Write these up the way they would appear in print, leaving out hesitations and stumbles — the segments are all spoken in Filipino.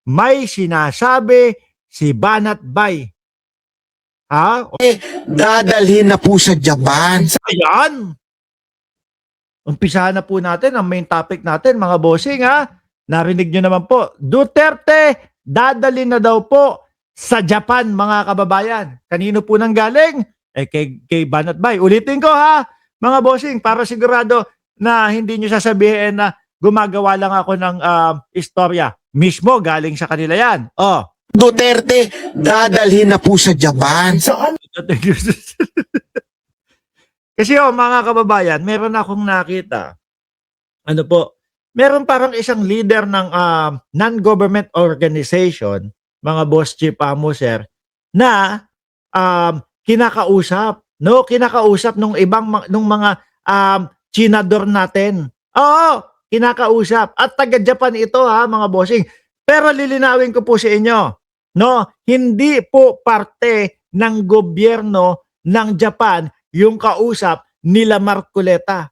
may sinasabi si Banat Bay. Ha? Dadalhin na po sa Japan. Ayan! Umpisahan na po natin ang main topic natin, mga bossing, ha? Narinig nyo naman po, Duterte, dadalhin na daw po sa Japan, mga kababayan. Kanino po nang galing? Kay Banat Bay. Ulitin ko, ha, mga bossing, para sigurado na hindi nyo sasabihin na gumagawa lang ako ng istorya. Mismo, galing sa kanila yan. Oh. Duterte, dadalhin na po sa Japan. Saan? Kasi mga kababayan, meron akong nakita. Ano po? Meron parang isang leader ng non-government organization, mga boss chief sir, na kinakausap, no? Kinakausap nung mga chinador natin. Oo, kinakausap. At taga Japan ito, ha, mga bossing. Pero lilinawin ko po sa inyo, no? Hindi po parte ng gobyerno ng Japan yung kausap nila Marcoleta.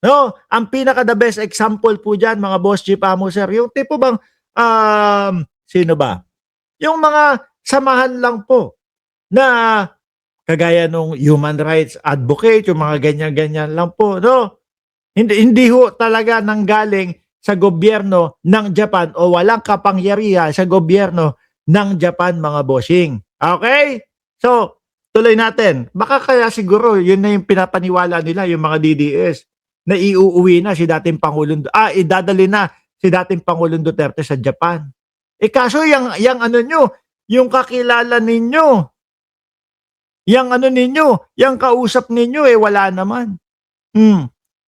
No, ang pinaka the best example po diyan, mga boss chief sir, yung tipo bang sino ba? Yung mga samahan lang po na kagaya nung human rights advocate, yung mga ganyan-ganyan lang po, no? Hindi ho talaga nanggaling sa gobyerno ng Japan o walang kapangyarihan sa gobyerno ng Japan, mga bossing. Okay? So, tuloy natin. Baka kaya siguro yun na yung pinapaniwala nila, yung mga DDS, na iuuwi na si dating Pangulong, idadali na si dating Pangulong Duterte sa Japan. Kaso yung ano nyo, yung kakilala ninyo, yung ano ninyo, yung kausap ninyo, wala naman.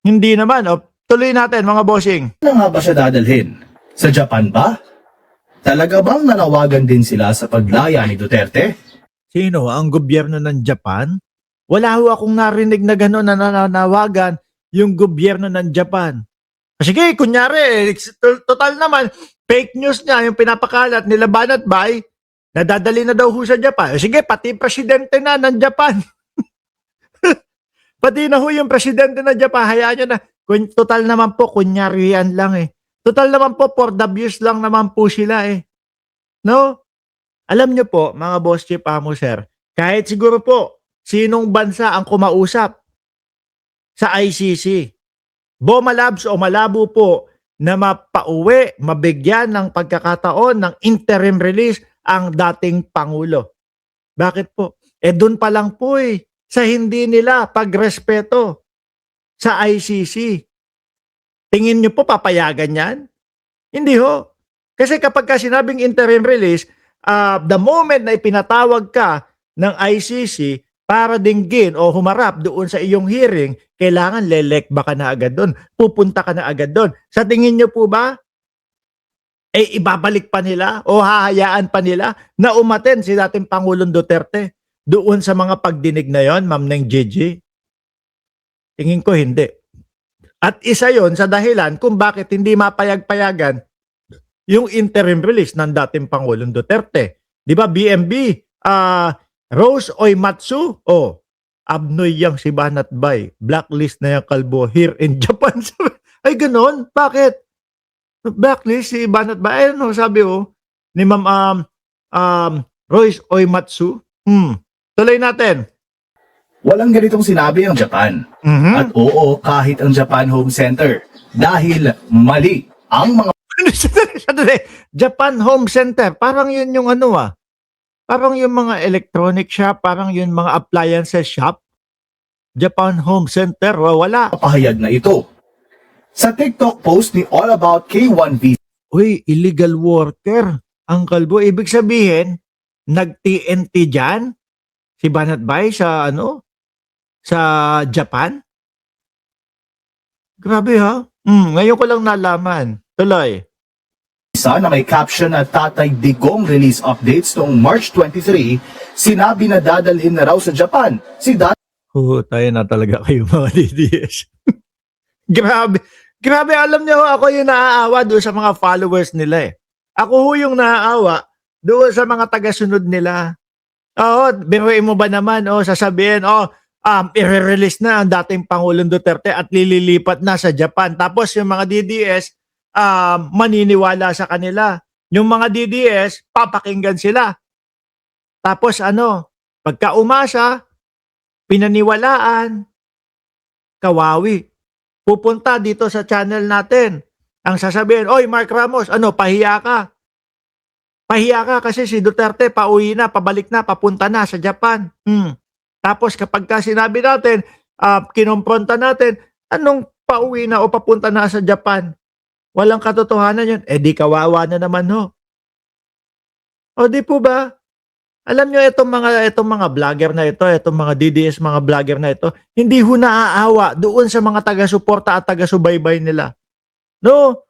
Hindi naman. Tuloy natin, mga bossing. Ano nga ba siya dadalhin? Sa Japan ba? Talaga bang nanawagan din sila sa paglaya ni Duterte? Sino? Ang gobyerno ng Japan? Wala ho akong narinig na gano'n na nananawagan yung gobyerno ng Japan. Sige, kunyari, total naman, fake news niya, yung pinapakalat nila Banat Bay, nadadali na daw ho sa Japan. Sige, pati presidente na ng Japan. Pati na ho yung presidente ng Japan, hayaan nyo na. Total naman po, kunyari yan lang Total naman po, for the views lang naman po sila No? Alam nyo po, mga boss chief sir, kahit siguro po, sinong bansa ang kumausap sa ICC, malabs o malabo po na mapauwi, mabigyan ng pagkakataon ng interim release ang dating Pangulo. Bakit po? Doon pa lang po sa hindi nila pagrespeto sa ICC. Tingin nyo po papayagan yan? Hindi ho. Kasi kapag sinabing interim release, the moment na ipinatawag ka ng ICC para dinggin o humarap doon sa iyong hearing, kailangan lelekba ka na agad doon. Pupunta ka na agad doon. Sa tingin nyo po ba, ibabalik pa nila o hahayaan pa nila na umaten si dating Pangulong Duterte doon sa mga pagdinig na yon, Ma'am Neng Gigi? Tingin ko hindi. At isa yon sa dahilan kung bakit hindi mapayag-payagan yung interim release ng dating Pangulong Duterte. Di ba, BMB, Rose Oimatsu, abnoy yang si Banat Bay, blacklist na yung kalbo here in Japan. Ay, ganon? Bakit? Blacklist si Banat Bay? Ano sabi ni Ma'am Rose Oimatsu? Tuloy natin. Walang ganitong sinabi ang Japan. At oo, kahit ang Japan Home Center. Dahil mali ang mga... Japan Home Center, parang yun yung parang yung mga electronic shop, parang yung mga appliances shop. Japan Home Center, wala. Pahayag na ito. Sa TikTok post ni All About K1V. Uy, illegal worker. Ang kalbo, ibig sabihin, nag-TNT dyan? Si Banat Bay sa sa Japan? Grabe ha? Ngayon ko lang nalaman. Tuloy. Isa na may caption na Tatay Digong release updates noong March 23, sinabi na dadalhin na raw sa Japan si Tayo na talaga kayo, mga DDS. Grabe. Grabe, alam niyo ako yung naaawa doon sa mga followers nila Ako yung naaawa doon sa mga tagasunod nila. Biruin mo ba naman, sasabihin, i-release na ang dating Pangulong Duterte at lililipat na sa Japan. Tapos yung mga DDS, maniniwala sa kanila. yung mga DDS, papakinggan sila. Tapos ano, pagka umasa, pinaniwalaan, kawawi. Pupunta dito sa channel natin. Ang sasabihin, oy Mark Ramos, ano, pahiya ka. Pahiya ka kasi si Duterte pauwi na, pabalik na, papunta na sa Japan. Tapos kapag ka sinabi natin, kinompronta natin, anong pauwi na o papunta na sa Japan? Walang katotohanan yun. Eh di kawawa na naman ho. O di po ba? Alam nyo itong mga vlogger na ito, itong mga DDS mga vlogger na ito, hindi ho naaawa doon sa mga taga-suporta at taga-subaybay nila. No?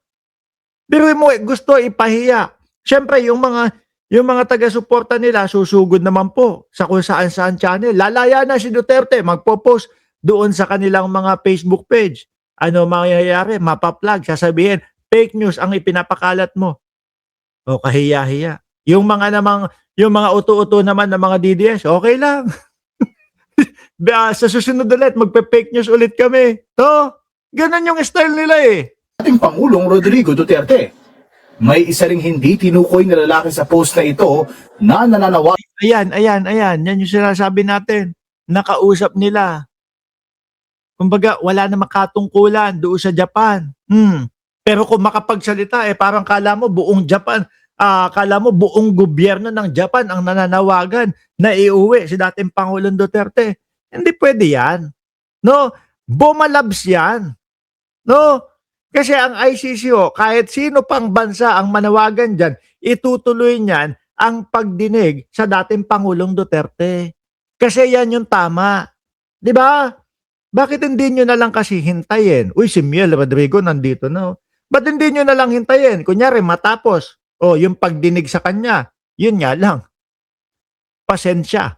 Pero mo gusto ipahiya. Siyempre yung mga taga-suporta nila susugod naman po sa kung saan channel. Lalaya na si Duterte, magpo-post doon sa kanilang mga Facebook page. Ano mangyayari? Mapaplag, sasabihin, fake news ang ipinapakalat mo. O kahiya-hiya. Yung mga uto-uto naman ng mga DDS, okay lang. Sa susunod ulit, magpe-fake news ulit kami. To, ganun yung style nila eh. Ating Pangulong Rodrigo Duterte. May isa ring hindi tinukoy na lalaki sa post na ito na nananawagan Ayan. Yan yung sinasabi natin. Nakausap nila. Kumbaga, wala na makatungkulan doon sa Japan. Pero kung makapagsalita, parang kala mo buong Japan, kala mo buong gobyerno ng Japan ang nananawagan na iuwi si dating Pangulong Duterte. Hindi pwede yan. No? Bumalabs yan. No? Kasi ang ICC, kahit sino pang bansa ang manawagan dyan, itutuloy niyan ang pagdinig sa dating Pangulong Duterte. Kasi yan yung tama. Di ba? Bakit hindi nyo na lang kasi hintayin? Uy, si Miel Rodrigo nandito na. Ba't hindi nyo na lang hintayin? Kunyari, matapos. Yung pagdinig sa kanya. Yun nga lang. Pasensya.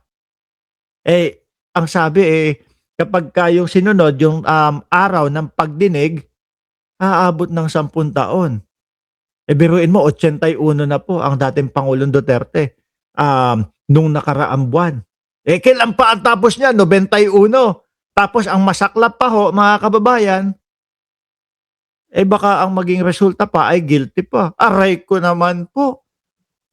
Ang sabi kapag yung sinunod, yung araw ng pagdinig, aabot ng 10 taon. Biruin mo, 81 na po ang dating Pangulong Duterte nung nakaraang buwan. Kailan pa ang tapos niya? 91. Tapos ang masaklap pa ho, mga kababayan, baka ang maging resulta pa ay guilty pa. Aray ko naman po.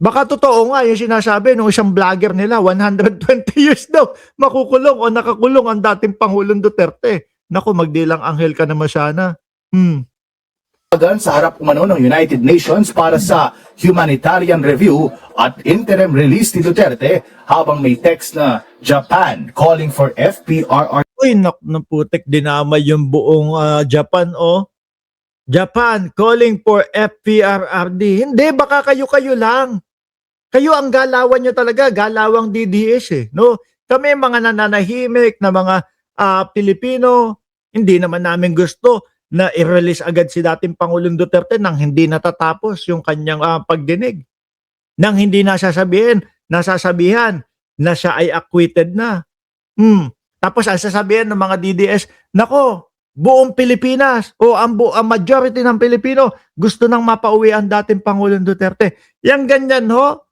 Baka totoo nga yung sinasabi ng isang vlogger nila, 120 years daw makukulong o nakakulong ang dating Pangulong Duterte. Naku, magdilang anghel ka naman sana. sa harap umano ng United Nations para sa humanitarian review at interim release ni Duterte habang may text na Japan calling for FPRR. Uy, na putik, dinamay yung buong Japan, Japan calling for FPRRD. Hindi, baka kayo lang. Kayo ang galawan nyo talaga, galawang DDS no? Kami mga nananahimik na mga Pilipino, hindi naman namin gusto na i-release agad si dating Pangulong Duterte nang hindi natatapos yung kanyang pagdinig. Nang hindi nasasabihan na siya ay acquitted na. Tapos ang sasabihin ng mga DDS, nako, buong Pilipinas o ang majority ng Pilipino gusto nang mapauwi ang dating Pangulong Duterte. Yang ganyan ho,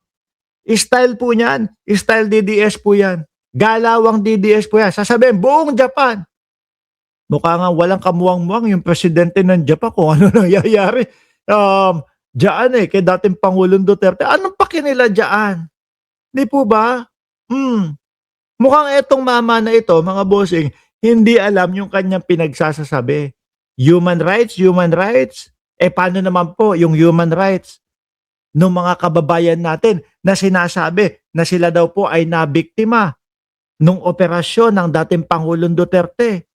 style po niyan, style DDS po yan. Galawang DDS po yan. Sasabihin, buong Japan. Mukha nga walang kamuwang-muwang yung presidente ng Japan kung ano nangyayari. Diyan kay dating Pangulong Duterte. Anong paki nila diyan? Di po ba? Mukhang etong mama na ito, mga bossing, hindi alam yung kanyang pinagsasasabi. Human rights? Paano naman po yung human rights ng mga kababayan natin na sinasabi na sila daw po ay nabiktima nung operasyon ng dating Pangulong Duterte?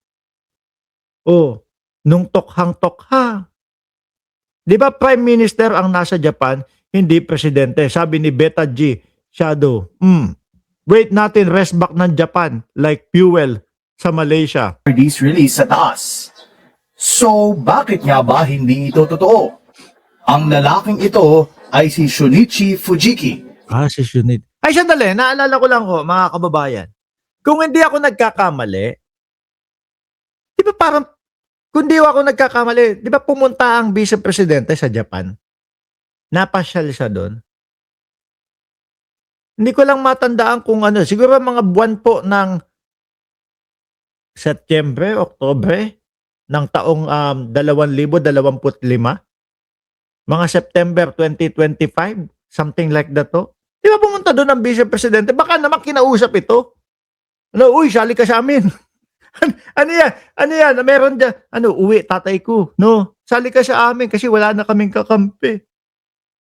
Nung tokhang-tokha. Di ba Prime Minister ang nasa Japan, hindi presidente? Sabi ni Beta G. Shadow, wait natin rest back ng Japan like fuel sa Malaysia. Release sa taas. So, bakit nga ba hindi ito totoo? Ang lalaking ito ay si Shunichi Fujiki. Si Shunit. Ay, sandali, naalala ko lang ho, mga kababayan. Kung hindi ako nagkakamali, di ba parang, kung di ako nagkakamali, di ba pumunta ang Vice Presidente sa Japan? Napasyal siya doon. Hindi ko lang matandaan kung ano, siguro mga buwan po ng Setyembre, Oktubre ng taong 2025. Mga September 2025, something like that to. Di ba pumunta doon ang Vice Presidente? Baka naman kinausap ito. Ano, uy, sali ka sa amin. Ano yan? Ano yan? Meron dyan. Ano, uwi, tatay ko. No, sali ka sa amin kasi wala na kaming kakampi.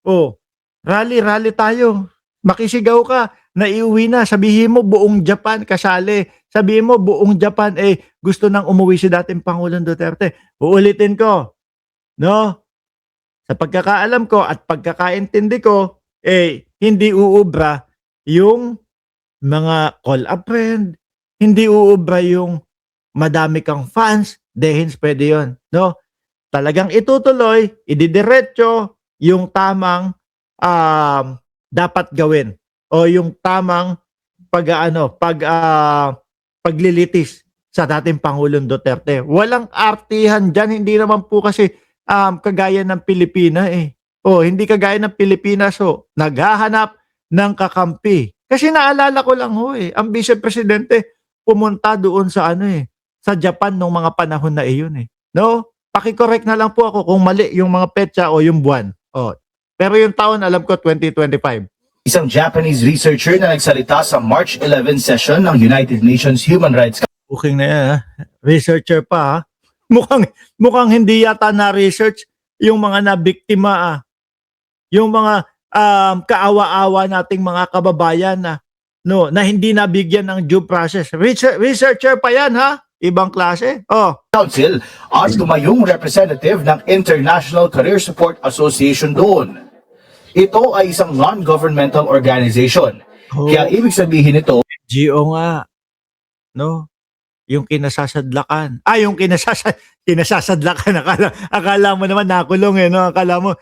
Oh, rally tayo. Makisigaw ka, naiuwi na. Sabihin mo, buong Japan kasali. Sabihin mo, buong Japan, gusto nang umuwi si dating Pangulong Duterte. Uulitin ko. No? Sa pagkakaalam ko at pagkakaintindi ko, hindi uubra yung mga call a friend, hindi uubra yung madami kang fans, dehins pwede yun. No? Talagang itutuloy, ididiretso yung tamang dapat gawin o yung tamang paglilitis sa dating Pangulong Duterte. Walang artihan dyan, hindi naman po kasi kagaya ng Pilipinas hindi kagaya ng Pilipinas naghahanap ng kakampi. Kasi naalala ko lang ang Vice Presidente pumunta doon sa sa Japan nung mga panahon na iyon No? Paki-correct na lang po ako kung mali yung mga petsa o yung buwan. Pero yung taon alam ko 2025. Isang Japanese researcher na nagsalita sa March 11 session ng United Nations Human Rights Booking na yan Researcher pa Mukhang hindi yata na-research yung mga nabiktima Yung mga kaawa-awa nating mga kababayan na hindi nabigyan ng due process. Researcher pa yan Ibang klase. Council at tumayong representative ng International Career Support Association doon. Ito ay isang non-governmental organization. Kaya ibig sabihin nito, NGO nga. No? Yung kinasasadlakan. Yung kinasasadlakan. Akala mo naman nakulong no? Akala mo,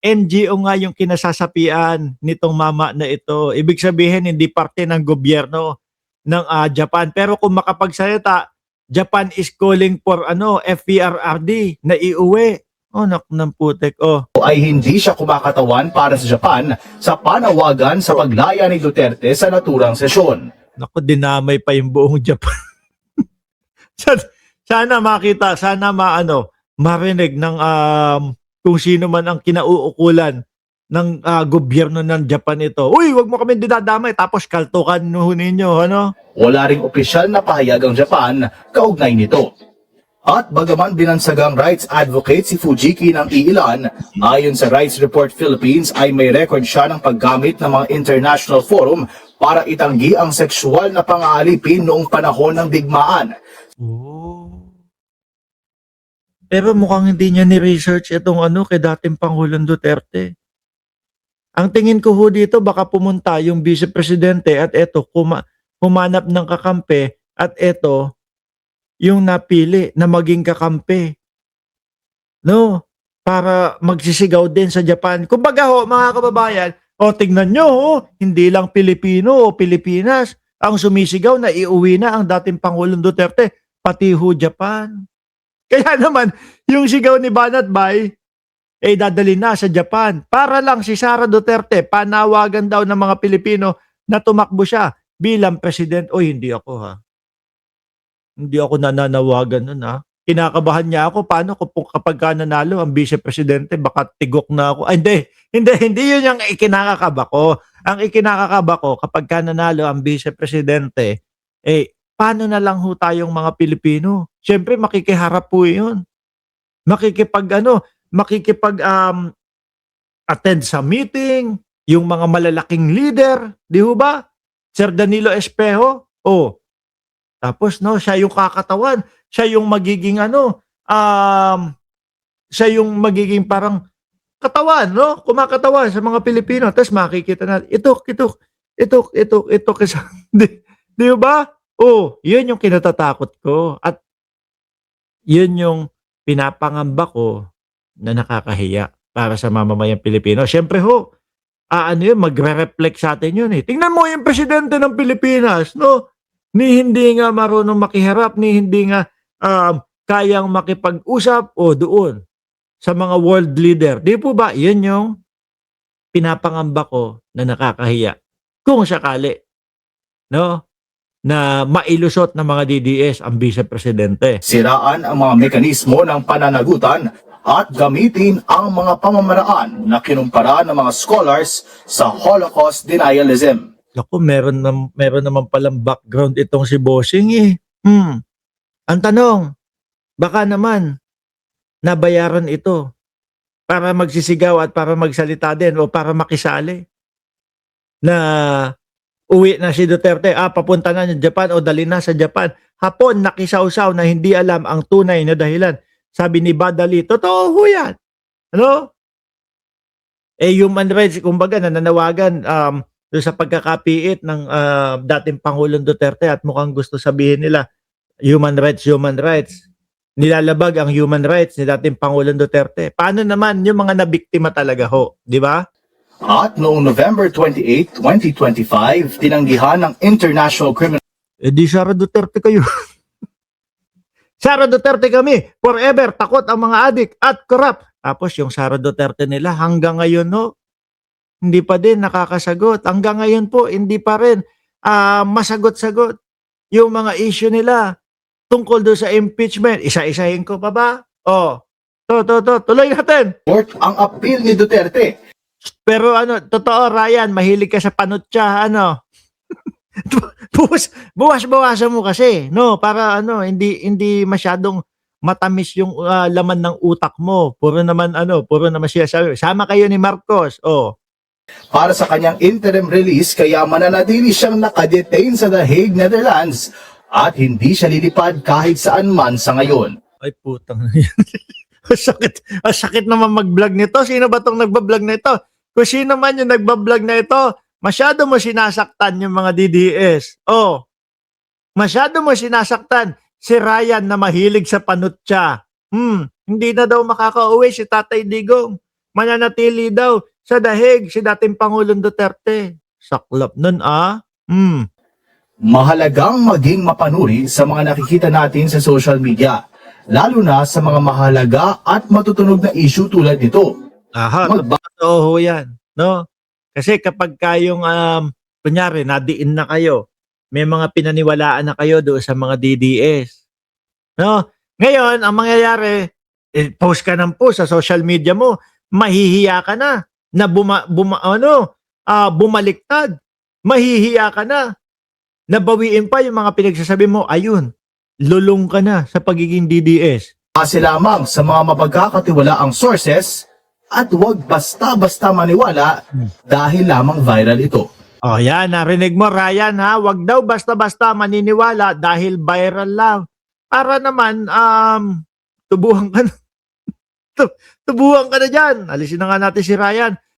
NGO nga yung kinasasapian nitong mama na ito. Ibig sabihin, hindi parte ng gobyerno ng Japan. Pero kung makapagsalita, Japan is calling for FPRRD na iuwi. Ng putek. ay hindi siya kumakatawan para sa Japan sa panawagan sa paglaya ni Duterte sa naturang sesyon. Naku, dinamay pa yung buong Japan. Sana makita, sana marinig ng kung sino man ang kinauukulan ng gobyerno ng Japan ito. Uy, wag mo kami dinadamay tapos kaltukan ninyo, Wala ring opisyal na pahayag ang Japan kaugnay nito. At bagaman binansagang rights advocate si Fujiki ng iilan, ayon sa Rights Report Philippines ay may record siya ng paggamit ng mga international forum para itanggi ang sexual na pang-aalipin noong panahon ng digmaan. Pero mukhang hindi niya ni-research itong kay dating Pangulong Duterte. Ang tingin ko dito baka pumunta yung Vice Presidente at eto humanap ng kakampi at eto yung napili na maging kakampi. No? Para magsisigaw din sa Japan. Kumbaga mga kababayan, tignan nyo hindi lang Pilipino o Pilipinas ang sumisigaw na iuwi na ang dating Pangulong Duterte, pati Japan. Kaya naman, yung sigaw ni Banat Bay, dadali na sa Japan. Para lang si Sara Duterte, panawagan daw ng mga Pilipino na tumakbo siya bilang president. Hindi ako Hindi ako nananawagan nun Kinakabahan niya ako. Paano kapag nanalo ang Vice Presidente, baka tigok na ako. Hindi yun yung ikinakakaba ko. Ang ikinakakaba ko, kapag nanalo ang Vice Presidente, paano na lang tayong mga Pilipino? Siyempre, makikiharap po yun. Attend sa meeting, yung mga malalaking leader, di ba? Sir Danilo Espejo, tapos siya yung kakatawan, siya yung magiging siya yung magiging parang katawan, kumakatawan sa mga Pilipino. Tapos makikita natin, ito kasi, di ba? Yun yung kinatatakot ko. At yun yung pinapangamba ko na nakakahiya para sa mamamayang Pilipino. Siyempre magre-reflect sa atin yun Tingnan mo yung presidente ng Pilipinas, ni hindi nga marunong makiharap, ni hindi nga kayang makipag-usap doon sa mga world leader. Di po ba? Yan yung pinapangamba ko na nakakahiya. Kung sakali, na mailusot ng mga DDS ang Vice Presidente. Siraan ang mga mekanismo ng pananagutan at gamitin ang mga pamamaraan na kinumpara ng mga scholars sa Holocaust denialism. Naku, meron naman palang background itong si Bossing eh. Ang tanong, baka naman nabayaran ito para magsisigaw at para magsalita din o para makisali na uwi na si Duterte, papunta na sa Japan o dali na sa Japan. Hapon, nakisawsaw na hindi alam ang tunay na dahilan. Sabi ni Badali, totoo ho yan. Ano? Human rights, kumbaga, nananawagan doon sa pagkakapiit ng dating Pangulong Duterte at mukhang gusto sabihin nila, human rights. Nilalabag ang human rights ni dating Pangulong Duterte. Paano naman yung mga nabiktima talaga ho? Di ba? At noong November 28, 2025, tinanggihan ng International Criminal Di Sara Duterte kayo. Sara Duterte kami. Forever, takot ang mga adik at corrupt. Tapos yung Sara Duterte nila hanggang ngayon no, hindi pa din nakakasagot. Hanggang ngayon po, hindi pa rin masagot-sagot yung mga issue nila tungkol doon sa impeachment. Isa-isahin ko pa ba? Tuloy natin. Court ang appeal ni Duterte. Pero totoo Ryan, mahilig ka sa panutya, buwas-bawasan mo kasi, no, para hindi masyadong matamis yung laman ng utak mo. Puro naman siya sabi, sama kayo ni Marcos. Para sa kanyang interim release, kaya mananatili siyang nakadetain sa The Hague, Netherlands at hindi siya lilipad kahit saan man sa ngayon. Ay putang. Ang sakit naman mag-vlog nito. Sino ba tong nagba-vlog na ito? Kung sino man yung nagba-vlog na ito, masyado mo sinasaktan yung mga DDS. Masyado mo sinasaktan si Ryan na mahilig sa panutya. Hindi na daw makakauwi si Tatay Digong. Mananatili daw sa The Hague si dating Pangulong Duterte. Saklap nun Mahalagang maging mapanuri sa mga nakikita natin sa social media, lalo na sa mga mahalaga at matutunog na issue tulad nito. Totoo yan, no? Kasi kapag kayong kunyari nadiin na kayo, may mga pinaniwalaan na kayo doon sa mga DDS. No? Ngayon, ang mangyayari, post ka ng post sa social media mo, mahihiya ka na bumaliktad. Mahihiya ka na. Nabawiin pa yung mga pinagsasabi mo, ayun, lulong ka na sa pagiging DDS. Base lamang sa mga mapagkakatiwalaang sources at huwag basta-basta maniwala dahil lamang viral ito. Yan, narinig mo Ryan ha, wag daw basta-basta maniniwala dahil viral lang. Para naman, tubuhan ka na. Tubuhan ka na dyan. Alisin na nga natin si Ryan.